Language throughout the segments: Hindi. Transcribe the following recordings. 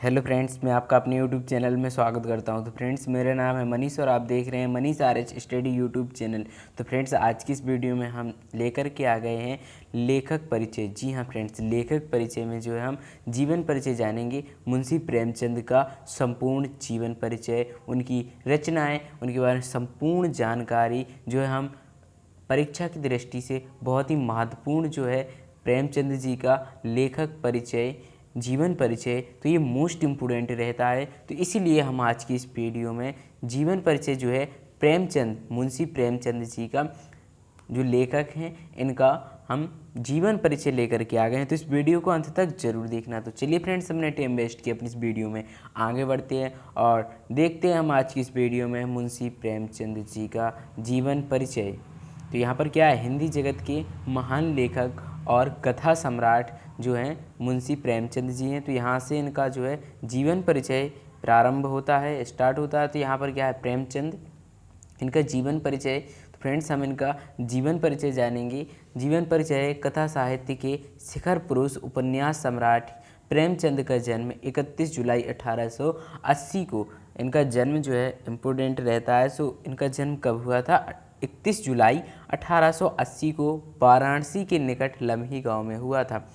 हेलो फ्रेंड्स, मैं आपका अपने यूट्यूब चैनल में स्वागत करता हूं। तो फ्रेंड्स, मेरा नाम है मनीष और आप देख रहे हैं Manish RH study YouTube channel. तो फ्रेंड्स, आज की इस वीडियो में हम लेकर के आ गए हैं लेखक परिचय। जी हाँ फ्रेंड्स, लेखक परिचय में जो है हम जीवन परिचय जानेंगे। मुंशी प्रेमचंद का संपूर्ण जीवन परिचय, उनकी रचनाएँ, उनके बारे में संपूर्ण जानकारी जो है हम परीक्षा की दृष्टि से बहुत ही महत्वपूर्ण जो है प्रेमचंद जी का लेखक परिचय, जीवन परिचय, तो ये मोस्ट इम्पोर्टेंट रहता है। तो इसीलिए हम आज की इस वीडियो में जीवन परिचय जो है प्रेमचंद, मुंशी प्रेमचंद जी का जो लेखक हैं, इनका हम जीवन परिचय लेकर के आ गए हैं। तो इस वीडियो को अंत तक जरूर देखना। तो चलिए फ्रेंड्स, हमने टाइम वेस्ट किया अपनी इस वीडियो में, आगे बढ़ते हैं और देखते हैं हम आज की इस वीडियो में मुंशी प्रेमचंद जी का जीवन परिचय। तो यहाँ पर क्या है, हिंदी जगत के महान लेखक और कथा सम्राट जो हैं मुंशी प्रेमचंद जी हैं। तो यहाँ से इनका जो है जीवन परिचय प्रारंभ होता है, स्टार्ट होता है। तो यहाँ पर क्या है, प्रेमचंद, इनका जीवन परिचय। तो फ्रेंड्स, हम इनका जीवन परिचय जानेंगे। जीवन परिचय कथा साहित्य के शिखर पुरुष उपन्यास सम्राट प्रेमचंद का जन्म 31 जुलाई 1880 को, इनका जन्म जो है इम्पोर्टेंट रहता है। सो इनका जन्म कब हुआ था, 31 जुलाई 1880 को वाराणसी के निकट लम्ही गांव में हुआ था।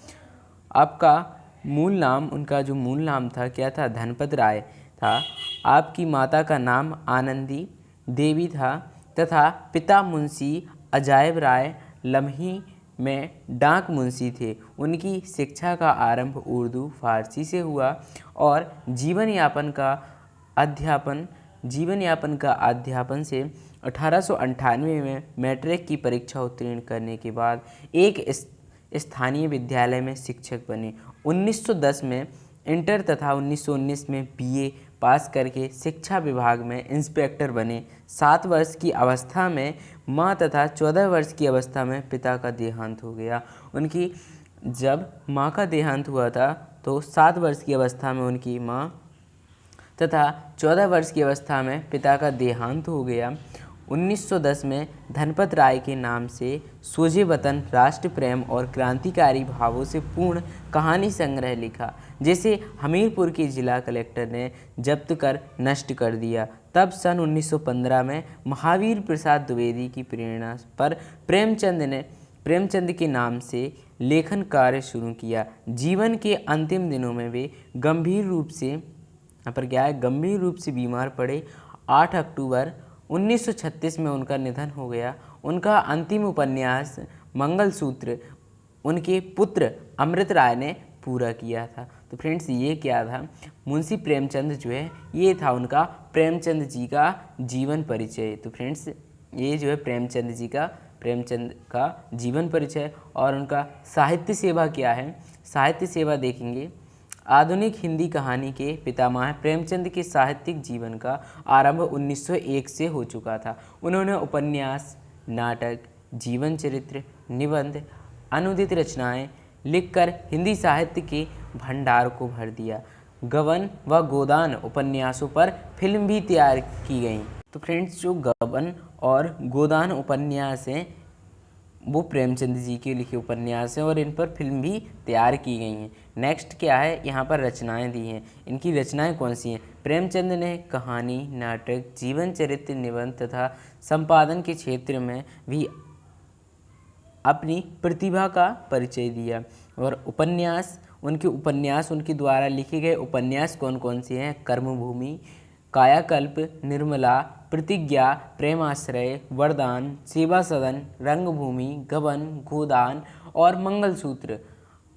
आपका मूल नाम, उनका जो मूल नाम था क्या था, धनपत राय था। आपकी माता का नाम आनंदी देवी था तथा पिता मुंशी अजायब राय लम्ही में डाक मुंशी थे। उनकी शिक्षा का आरंभ उर्दू फारसी से हुआ और जीवन यापन का अध्यापन से 1898 में मैट्रिक की परीक्षा उत्तीर्ण करने के बाद एक स्थानीय विद्यालय में शिक्षक बने। 1910 में इंटर तथा 1919 में BA पास करके शिक्षा विभाग में इंस्पेक्टर बने। 7 वर्ष की अवस्था में माँ तथा 14 वर्ष की अवस्था में पिता का देहांत हो गया। उनकी जब माँ का देहांत हुआ था तो 7 वर्ष की अवस्था में उनकी माँ तथा 14 वर्ष की अवस्था में पिता का देहांत हो गया। 1910 में धनपत राय के नाम से सोझे वतन, राष्ट्र प्रेम और क्रांतिकारी भावों से पूर्ण कहानी संग्रह लिखा, जिसे हमीरपुर के जिला कलेक्टर ने जब्त कर नष्ट कर दिया। तब सन 1915 में महावीर प्रसाद द्विवेदी की प्रेरणा पर प्रेमचंद के नाम से लेखन कार्य शुरू किया। जीवन के अंतिम दिनों में वे गंभीर रूप से बीमार पड़े। 8 अक्टूबर 1936 में उनका निधन हो गया। उनका अंतिम उपन्यास मंगलसूत्र उनके पुत्र अमृत राय ने पूरा किया था। तो फ्रेंड्स, ये क्या था, मुंशी प्रेमचंद जो है ये था उनका प्रेमचंद जी का जीवन परिचय। तो फ्रेंड्स, ये जो है प्रेमचंद का जीवन परिचय। और उनका साहित्य सेवा क्या है, साहित्य सेवा देखेंगे। आधुनिक हिंदी कहानी के पितामह प्रेमचंद के साहित्यिक जीवन का आरंभ 1901 से हो चुका था। उन्होंने उपन्यास, नाटक, जीवन चरित्र, निबंध, अनुदित रचनाएं लिखकर हिंदी साहित्य के भंडार को भर दिया। गबन व गोदान उपन्यासों पर फिल्म भी तैयार की गई। तो फ्रेंड्स, जो गबन और गोदान उपन्यास हैं वो प्रेमचंद जी के लिखे उपन्यास हैं और इन पर फिल्म भी तैयार की गई हैं। नेक्स्ट क्या है, यहाँ पर रचनाएं दी हैं। इनकी रचनाएं कौन सी हैं? प्रेमचंद ने कहानी, नाटक, जीवन चरित्र, निबंध तथा संपादन के क्षेत्र में भी अपनी प्रतिभा का परिचय दिया। और उनके द्वारा लिखे गए उपन्यास कौन कौन से हैं? कर्मभूमि, कायाकल्प, निर्मला, प्रतिज्ञा, प्रेमाश्रय, वरदान, सेवा सदन, रंगभूमि, गबन, गोदान और मंगलसूत्र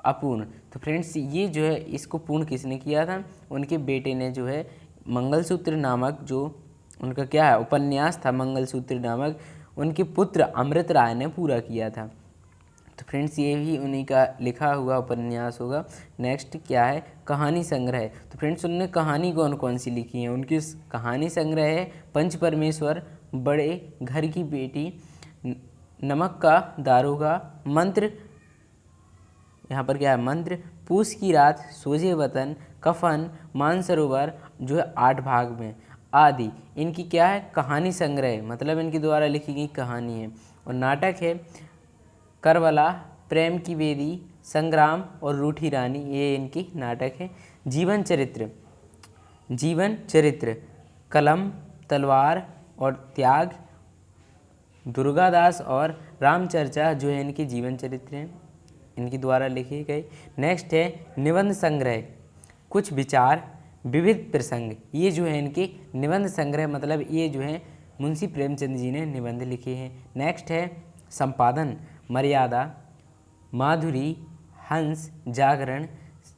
अपूर्ण। तो फ्रेंड्स, ये जो है इसको पूर्ण किसने किया था? उनके बेटे ने जो है मंगलसूत्र नामक जो उनका क्या है उपन्यास था, मंगलसूत्र नामक, उनके पुत्र अमृत राय ने पूरा किया था। तो फ्रेंड्स, ये भी उन्हीं का लिखा हुआ उपन्यास होगा। नेक्स्ट क्या है, कहानी संग्रह। तो फ्रेंड्स, उन्होंने कहानी कौन कौन सी लिखी है? उनकी कहानी संग्रह है पंच परमेश्वर, बड़े घर की बेटी, नमक का दारोगा, मंत्र, यहाँ पर क्या है मंत्र, पूस की रात, सोझे वतन, कफन, मानसरोवर जो है 8 भाग में आदि। इनकी क्या है कहानी संग्रह, मतलब इनके द्वारा लिखी गई कहानी है। और नाटक है करबला, प्रेम की वेदी, संग्राम और रूठी रानी, ये इनकी नाटक है। जीवन चरित्र, जीवन चरित्र, कलम, तलवार और त्याग, दुर्गादास और रामचर्चा जो है इनके जीवन चरित्र हैं, इनके द्वारा लिखे गए। नेक्स्ट है निबंध संग्रह, कुछ विचार, विविध प्रसंग, ये जो है इनके निबंध संग्रह, मतलब ये जो है मुंशी प्रेमचंद जी ने निबंध लिखे हैं। नेक्स्ट है संपादन, मर्यादा, माधुरी, हंस, जागरण,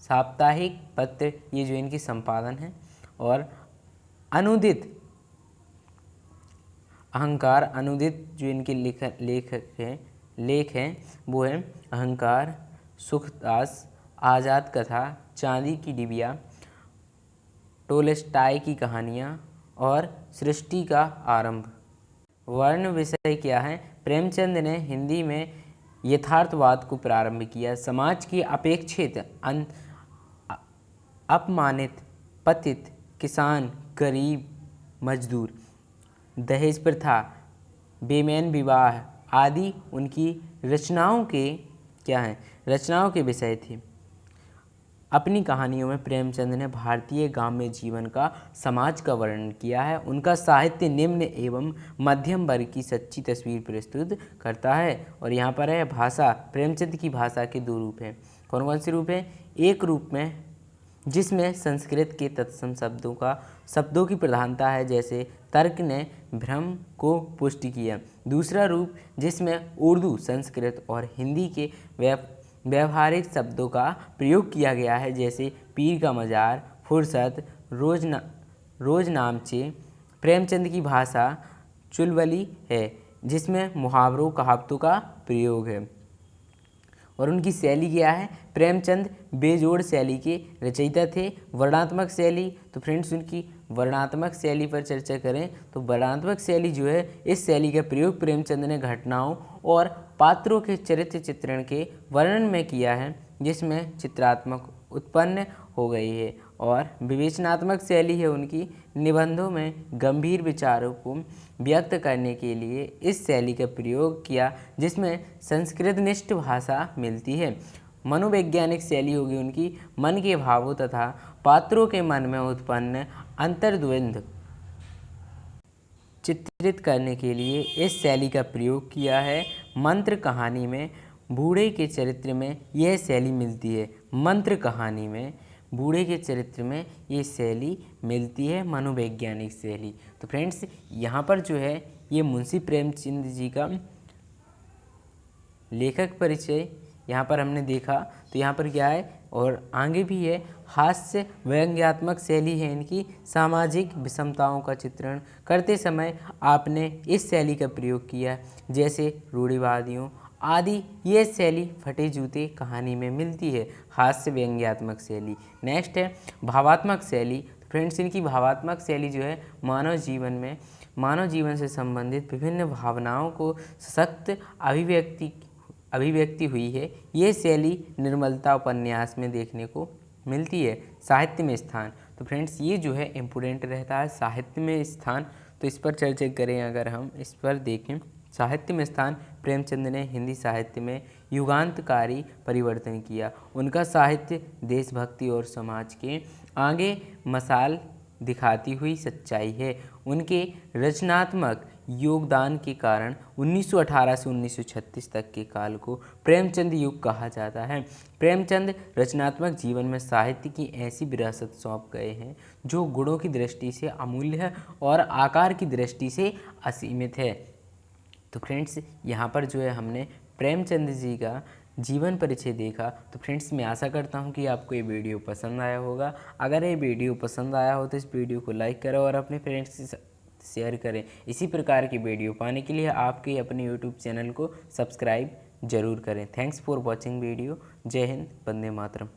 साप्ताहिक पत्र, ये जो इनकी संपादन है। और अनुदित, अहंकार, अनुदित जो इनके लेख हैं वो है अहंकार, सुखदास, आज़ाद कथा, चांदी की डिबिया, टोलेस्टाय की कहानियाँ और सृष्टि का आरंभ। वर्ण विषय क्या है? प्रेमचंद ने हिंदी में यथार्थवाद को प्रारंभ किया, समाज की अपेक्षित, अपमानित, पतित, किसान, गरीब, मजदूर, दहेज प्रथा, बेमेन विवाह आदि उनकी रचनाओं के क्या हैं? रचनाओं के विषय थे। अपनी कहानियों में प्रेमचंद ने भारतीय ग्राम्य जीवन का, समाज का वर्णन किया है। उनका साहित्य निम्न एवं मध्यम वर्ग की सच्ची तस्वीर प्रस्तुत करता है। और यहाँ पर है भाषा, प्रेमचंद की भाषा के दो रूप हैं। कौन कौन से रूप हैं? एक रूप में जिसमें संस्कृत के तत्सम शब्दों की प्रधानता है, जैसे तर्क ने भ्रम को पुष्टि किया। दूसरा रूप जिसमें उर्दू, संस्कृत और हिंदी के व्यवहारिक शब्दों का प्रयोग किया गया है, जैसे पीर का मज़ार, फुर्सत, रोजनामचे। प्रेमचंद की भाषा चुलबुली है, जिसमें मुहावरों, कहावतों का प्रयोग है। और उनकी शैली क्या है? प्रेमचंद बेजोड़ शैली के रचयिता थे। वर्णनात्मक शैली, तो फ्रेंड्स उनकी वर्णनात्मक शैली पर चर्चा करें तो वर्णनात्मक शैली जो है, इस शैली का प्रयोग प्रेमचंद ने घटनाओं और पात्रों के चरित्र चित्रण के वर्णन में किया है, जिसमें चित्रात्मक उत्पन्न हो गई है। और विवेचनात्मक शैली है उनकी, निबंधों में गंभीर विचारों को व्यक्त करने के लिए इस शैली का प्रयोग किया, जिसमें संस्कृतनिष्ठ भाषा मिलती है। मनोवैज्ञानिक शैली होगी उनकी, मन के भावों तथा पात्रों के मन में उत्पन्न अंतर्द्वंद चित्रित करने के लिए इस शैली का प्रयोग किया है। मंत्र कहानी में बूढ़े के चरित्र में यह शैली मिलती है। मंत्र कहानी में बूढ़े के चरित्र में ये शैली मिलती है, मनोवैज्ञानिक शैली। तो फ्रेंड्स यहाँ पर जो है ये मुंशी प्रेमचंद जी का लेखक परिचय यहाँ पर हमने देखा। तो यहाँ पर क्या है और आगे भी है, हास्य व्यंग्यात्मक शैली है इनकी। सामाजिक विषमताओं का चित्रण करते समय आपने इस शैली का प्रयोग किया, जैसे रूढ़िवादियों आदि। ये शैली फटे जूते कहानी में मिलती है, हास्य व्यंग्यात्मक शैली। नेक्स्ट है भावात्मक शैली। फ्रेंड्स इनकी भावात्मक शैली जो है मानव जीवन से संबंधित विभिन्न भावनाओं को सशक्त अभिव्यक्ति हुई है। ये शैली निर्मलता उपन्यास में देखने को मिलती है। साहित्य में स्थान, तो फ्रेंड्स ये जो है इम्पोर्टेंट रहता है, साहित्य में स्थान। तो इस पर चर्चा करें अगर हम इस पर देखें, साहित्य में स्थान, प्रेमचंद ने हिंदी साहित्य में युगांतकारी परिवर्तन किया। उनका साहित्य देशभक्ति और समाज के आगे मसाल दिखाती हुई सच्चाई है। उनके रचनात्मक योगदान के कारण 1918 से 1936 तक के काल को प्रेमचंद युग कहा जाता है। प्रेमचंद रचनात्मक जीवन में साहित्य की ऐसी विरासत सौंप गए हैं जो गुणों की दृष्टि से अमूल्य है और आकार की दृष्टि से असीमित है। तो फ्रेंड्स यहाँ पर जो है हमने प्रेमचंद जी का जीवन परिचय देखा। तो फ्रेंड्स मैं आशा करता हूँ कि आपको ये वीडियो पसंद आया होगा। अगर ये वीडियो पसंद आया हो तो इस वीडियो को लाइक करें और अपने फ्रेंड्स से शेयर करें। इसी प्रकार की वीडियो पाने के लिए आपके अपने यूट्यूब चैनल को सब्सक्राइब जरूर करें। Thanks for watching video. जय हिंद, वंदे मातरम।